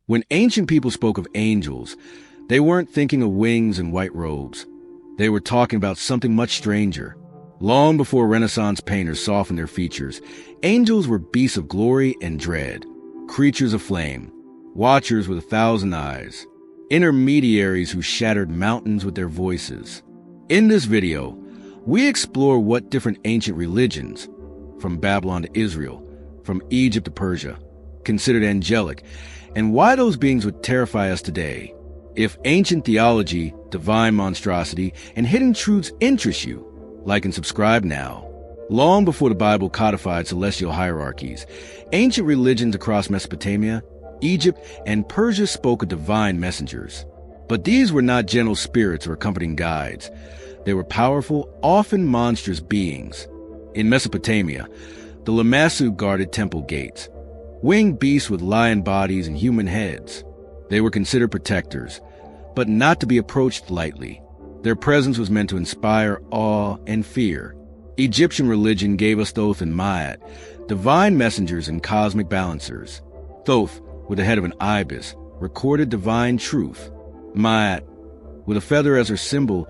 When ancient people spoke of angels, they weren't thinking of wings and white robes. They were talking about something much stranger. Long before Renaissance painters softened their features, angels were beasts of glory and dread, creatures of flame, watchers with 1,000 eyes, intermediaries who shattered mountains with their voices. In this video, we explore what different ancient religions, from Babylon to Israel, from Egypt to Persia, considered angelic, and why those beings would terrify us today. If ancient theology, divine monstrosity, and hidden truths interest you, like and subscribe now. Long before the Bible codified celestial hierarchies, ancient religions across Mesopotamia, Egypt, and Persia spoke of divine messengers. But these were not gentle spirits or accompanying guides. They were powerful, often monstrous beings. In Mesopotamia, the Lamassu guarded temple gates, winged beasts with lion bodies and human heads. They were considered protectors, but not to be approached lightly. Their presence was meant to inspire awe and fear. Egyptian religion gave us Thoth and Maat, divine messengers and cosmic balancers. Thoth, with the head of an ibis, recorded divine truth. Maat, with a feather as her symbol,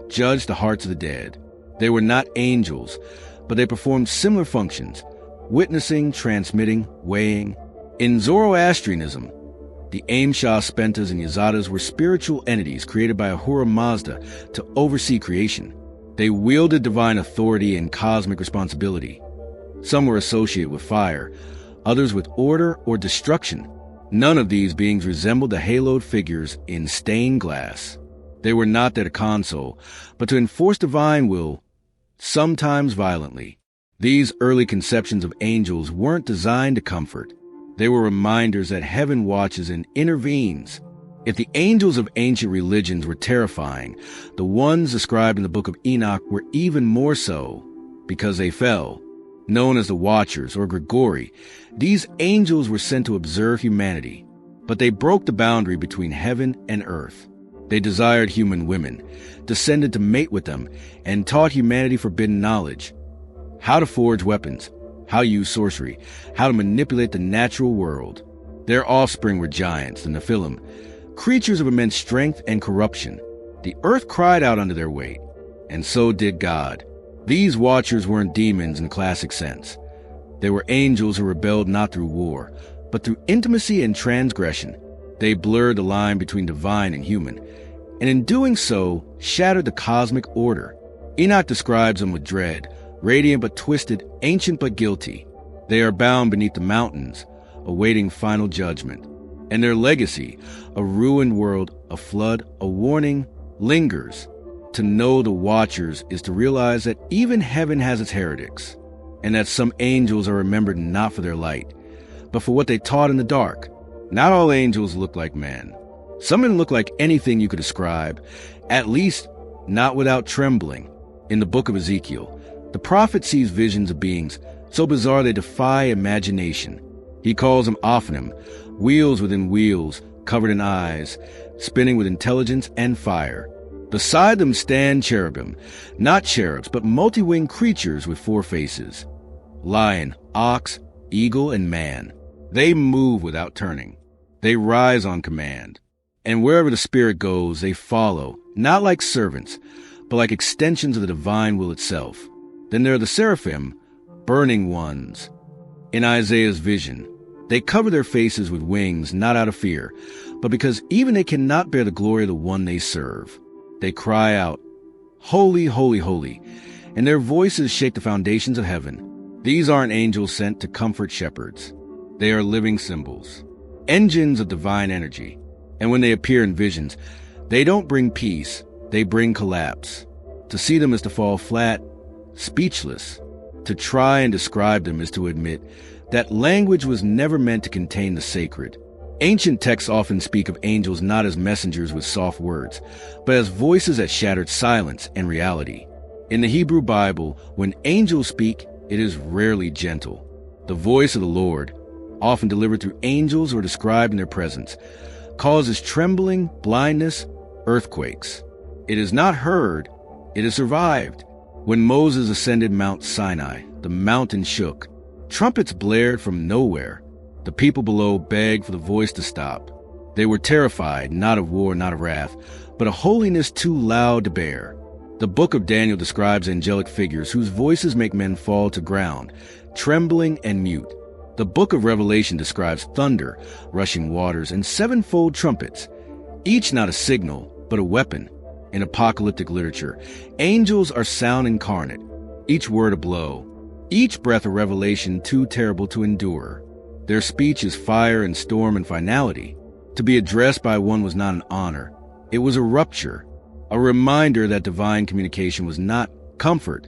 judged the hearts of the dead. They were not angels, but they performed similar functions, witnessing, transmitting, weighing. In Zoroastrianism, the Amshas, Spentas, and Yazatas were spiritual entities created by Ahura Mazda to oversee creation. They wielded divine authority and cosmic responsibility. Some were associated with fire, others with order or destruction. None of these beings resembled the haloed figures in stained glass. They were not there to console, but to enforce divine will, sometimes violently. These early conceptions of angels weren't designed to comfort. They were reminders that heaven watches and intervenes. If the angels of ancient religions were terrifying, the ones described in the book of Enoch were even more so, because they fell. Known as the Watchers or Grigori, these angels were sent to observe humanity, but they broke the boundary between heaven and earth. They desired human women, descended to mate with them, and taught humanity forbidden knowledge. How to forge weapons, how to use sorcery, how to manipulate the natural world. Their offspring were giants, the Nephilim, creatures of immense strength and corruption. The earth cried out under their weight, and so did God. These watchers weren't demons in the classic sense. They were angels who rebelled not through war, but through intimacy and transgression. They blurred the line between divine and human, and in doing so, shattered the cosmic order. Enoch describes them with dread, radiant but twisted, ancient but guilty. They are bound beneath the mountains, awaiting final judgment. And their legacy, a ruined world, a flood, a warning, lingers. To know the Watchers is to realize that even heaven has its heretics, and that some angels are remembered not for their light, but for what they taught in the dark. Not all angels look like man. Some didn't look like anything you could describe, at least not without trembling. In the book of Ezekiel, the prophet sees visions of beings so bizarre they defy imagination. He calls them Ophanim, wheels within wheels, covered in eyes, spinning with intelligence and fire. Beside them stand cherubim, not cherubs, but multi-winged creatures with 4 faces. Lion, ox, eagle, and man. They move without turning. They rise on command. And wherever the spirit goes, they follow, not like servants, but like extensions of the divine will itself. Then there are the seraphim, burning ones. In Isaiah's vision, they cover their faces with wings, not out of fear, but because even they cannot bear the glory of the one they serve. They cry out, "Holy, holy, holy," and their voices shake the foundations of heaven. These aren't angels sent to comfort shepherds. They are living symbols, engines of divine energy. And when they appear in visions, they don't bring peace, they bring collapse. To see them is to fall flat, speechless. To try and describe them is to admit that language was never meant to contain the sacred. Ancient texts often speak of angels not as messengers with soft words, but as voices that shattered silence and reality. In the Hebrew Bible, when angels speak, it is rarely gentle. The voice of the Lord, often delivered through angels or described in their presence, causes trembling, blindness, earthquakes. It is not heard, it is survived. When Moses ascended Mount Sinai, the mountain shook. Trumpets blared from nowhere. The people below begged for the voice to stop. They were terrified, not of war, not of wrath, but a holiness too loud to bear. The book of Daniel describes angelic figures whose voices make men fall to ground, trembling and mute. The book of Revelation describes thunder, rushing waters, and sevenfold trumpets, each not a signal, but a weapon. In apocalyptic literature, angels are sound incarnate, each word a blow, each breath a revelation too terrible to endure. Their speech is fire and storm and finality. To be addressed by one was not an honor. It was a rupture, a reminder that divine communication was not comfort,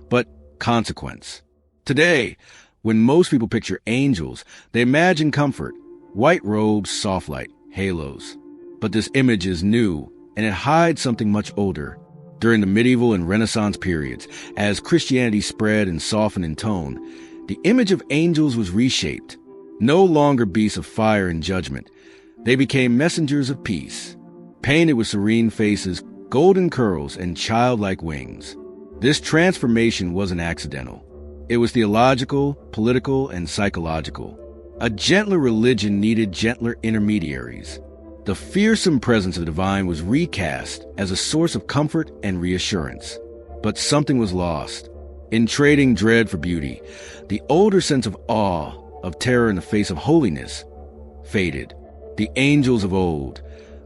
but consequence. Today, when most people picture angels, they imagine comfort, white robes, soft light, halos. But this image is new, and it hides something much older. During the medieval and Renaissance periods, as Christianity spread and softened in tone, the image of angels was reshaped. No longer beasts of fire and judgment, they became messengers of peace, painted with serene faces, golden curls, and childlike wings. This transformation wasn't accidental. It was theological, political, and psychological. A gentler religion needed gentler intermediaries. The fearsome presence of the divine was recast as a source of comfort and reassurance. But something was lost. In trading dread for beauty, the older sense of awe, of terror in the face of holiness, faded. The angels of old,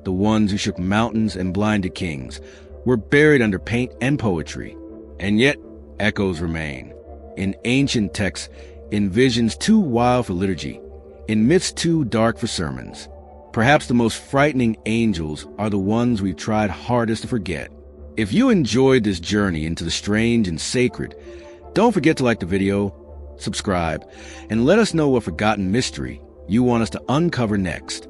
the ones who shook mountains and blinded kings, were buried under paint and poetry. And yet, echoes remain. In ancient texts, in visions too wild for liturgy, in myths too dark for sermons. Perhaps the most frightening angels are the ones we've tried hardest to forget. If you enjoyed this journey into the strange and sacred, don't forget to like the video, subscribe, and let us know what forgotten mystery you want us to uncover next.